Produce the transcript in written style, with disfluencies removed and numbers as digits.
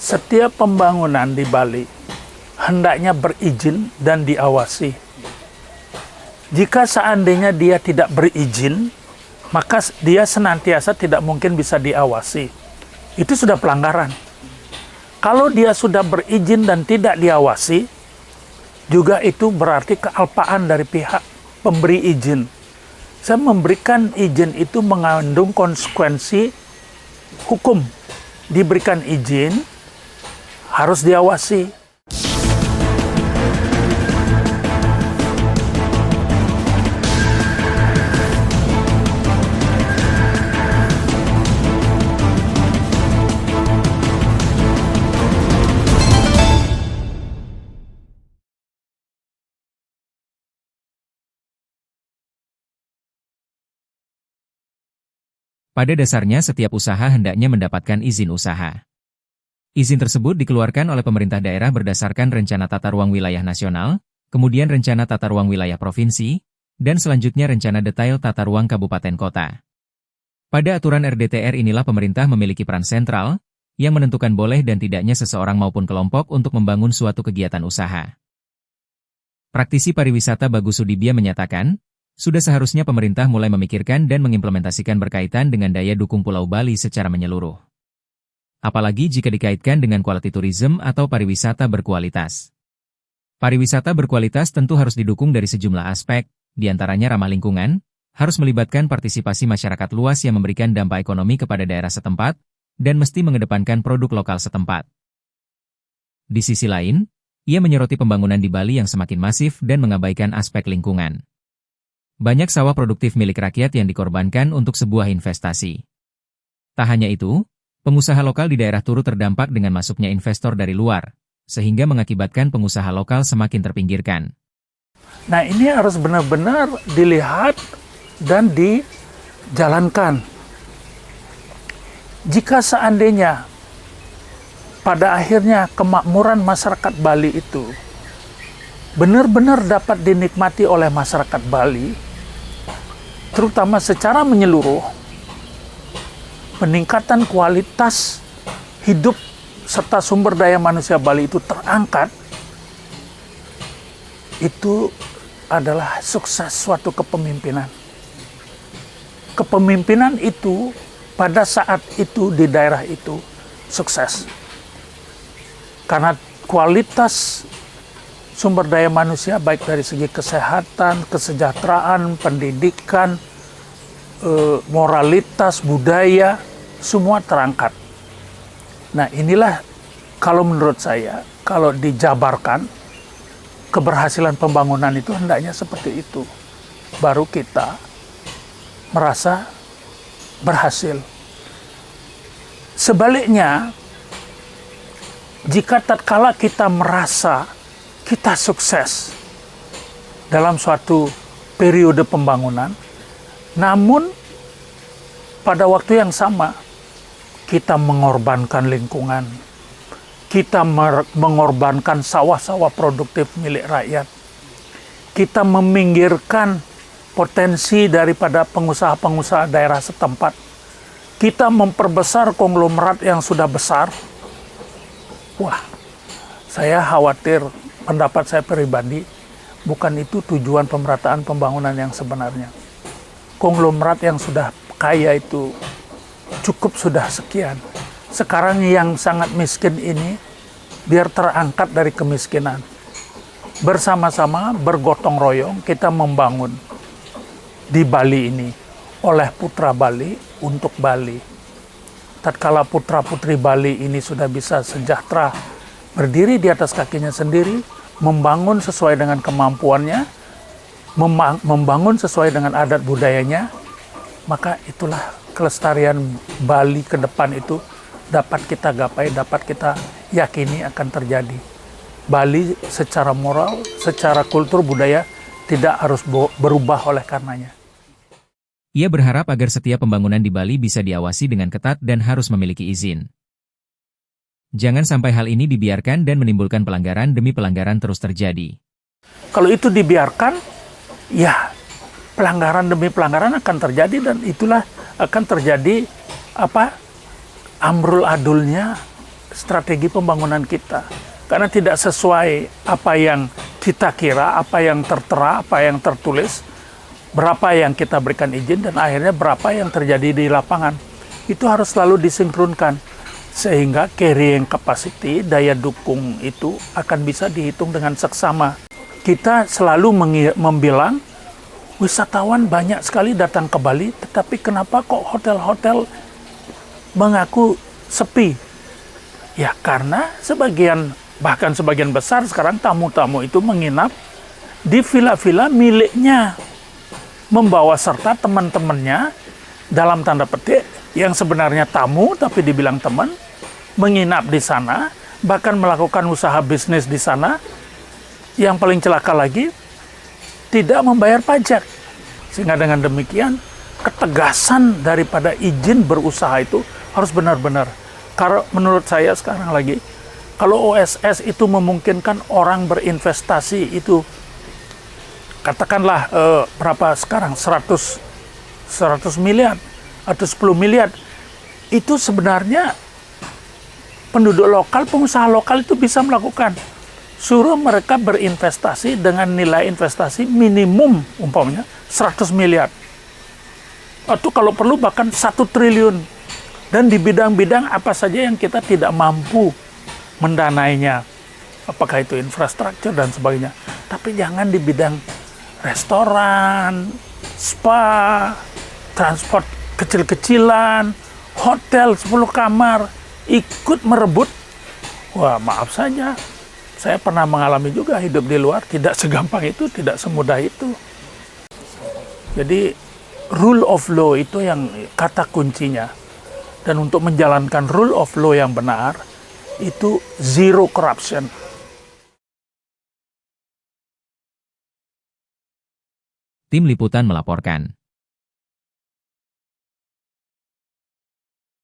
setiap pembangunan di Bali hendaknya berizin dan diawasi. Jika seandainya dia tidak berizin, maka dia senantiasa tidak mungkin bisa diawasi. Itu sudah pelanggaran. Kalau dia sudah berizin dan tidak diawasi, juga itu berarti kealpaan dari pihak pemberi izin. Saya memberikan izin itu mengandung konsekuensi hukum. Diberikan izin, harus diawasi. Pada dasarnya setiap usaha hendaknya mendapatkan izin usaha. Izin tersebut dikeluarkan oleh pemerintah daerah berdasarkan Rencana Tata Ruang Wilayah Nasional, kemudian Rencana Tata Ruang Wilayah Provinsi, dan selanjutnya Rencana Detail Tata Ruang Kabupaten Kota. Pada aturan RDTR inilah pemerintah memiliki peran sentral, yang menentukan boleh dan tidaknya seseorang maupun kelompok untuk membangun suatu kegiatan usaha. Praktisi pariwisata Bagus Sudibya menyatakan, sudah seharusnya pemerintah mulai memikirkan dan mengimplementasikan berkaitan dengan daya dukung Pulau Bali secara menyeluruh. Apalagi jika dikaitkan dengan quality tourism atau pariwisata berkualitas. Pariwisata berkualitas tentu harus didukung dari sejumlah aspek, diantaranya ramah lingkungan, harus melibatkan partisipasi masyarakat luas yang memberikan dampak ekonomi kepada daerah setempat, dan mesti mengedepankan produk lokal setempat. Di sisi lain, ia menyoroti pembangunan di Bali yang semakin masif dan mengabaikan aspek lingkungan. Banyak sawah produktif milik rakyat yang dikorbankan untuk sebuah investasi. Tak hanya itu, pengusaha lokal di daerah turut terdampak dengan masuknya investor dari luar, sehingga mengakibatkan pengusaha lokal semakin terpinggirkan. Nah, ini harus benar-benar dilihat dan dijalankan. Jika seandainya pada akhirnya kemakmuran masyarakat Bali itu benar-benar dapat dinikmati oleh masyarakat Bali, terutama secara menyeluruh, peningkatan kualitas hidup serta sumber daya manusia Bali itu terangkat, itu adalah sukses suatu kepemimpinan. Kepemimpinan itu pada saat itu di daerah itu sukses. Karena kualitas sumber daya manusia baik dari segi kesehatan, kesejahteraan, pendidikan, moralitas, budaya, semua terangkat. Nah, inilah kalau menurut saya, kalau dijabarkan, keberhasilan pembangunan itu hendaknya seperti itu. Baru kita merasa berhasil. Sebaliknya, jika tatkala kita merasa kita sukses dalam suatu periode pembangunan, namun pada waktu yang sama kita mengorbankan lingkungan, kita mengorbankan sawah-sawah produktif milik rakyat, kita meminggirkan potensi daripada pengusaha-pengusaha daerah setempat, kita memperbesar konglomerat yang sudah besar. Wah, saya khawatir, pendapat saya pribadi, bukan itu tujuan pemerataan pembangunan yang sebenarnya. Konglomerat yang sudah kaya itu cukup sudah sekian. Sekarang yang sangat miskin ini, biar terangkat dari kemiskinan. Bersama-sama, bergotong royong, kita membangun di Bali ini, oleh putra Bali, untuk Bali. Tatkala putra-putri Bali ini sudah bisa sejahtera, berdiri di atas kakinya sendiri, membangun sesuai dengan kemampuannya, membangun sesuai dengan adat budayanya, maka itulah kelestarian Bali ke depan itu dapat kita gapai, dapat kita yakini akan terjadi. Bali secara moral, secara kultur budaya tidak harus berubah oleh karenanya. Ia berharap agar setiap pembangunan di Bali bisa diawasi dengan ketat dan harus memiliki izin. Jangan sampai hal ini dibiarkan dan menimbulkan pelanggaran demi pelanggaran terus terjadi. Kalau itu dibiarkan, ya pelanggaran demi pelanggaran akan terjadi, dan itulah akan terjadi amrul adulnya strategi pembangunan kita. Karena tidak sesuai apa yang kita kira, apa yang tertera, apa yang tertulis, berapa yang kita berikan izin, dan akhirnya berapa yang terjadi di lapangan. Itu harus selalu disinkronkan, sehingga carrying capacity, daya dukung itu akan bisa dihitung dengan seksama. Kita selalu membilang, wisatawan banyak sekali datang ke Bali, tetapi kenapa kok hotel-hotel mengaku sepi? Ya karena bahkan sebagian besar sekarang tamu-tamu itu menginap di villa-villa miliknya, membawa serta teman-temannya, dalam tanda petik, yang sebenarnya tamu tapi dibilang teman, menginap di sana, bahkan melakukan usaha bisnis di sana. Yang paling celaka lagi, tidak membayar pajak. Sehingga dengan demikian, ketegasan daripada izin berusaha itu harus benar-benar. Karena menurut saya sekarang lagi, kalau OSS itu memungkinkan orang berinvestasi itu, katakanlah berapa sekarang, 100 miliar atau 10 miliar, itu sebenarnya penduduk lokal, pengusaha lokal itu bisa melakukan. Suruh mereka berinvestasi dengan nilai investasi minimum umpamanya 100 miliar. Atau kalau perlu bahkan 1 triliun. Dan di bidang-bidang apa saja yang kita tidak mampu mendanainya. Apakah itu infrastruktur dan sebagainya. Tapi jangan di bidang restoran, spa, transport kecil-kecilan, hotel 10 kamar, ikut merebut. Wah, maaf saja. Saya pernah mengalami juga hidup di luar, tidak segampang itu, tidak semudah itu. Jadi, rule of law itu yang kata kuncinya. Dan untuk menjalankan rule of law yang benar, itu zero corruption. Tim Liputan melaporkan.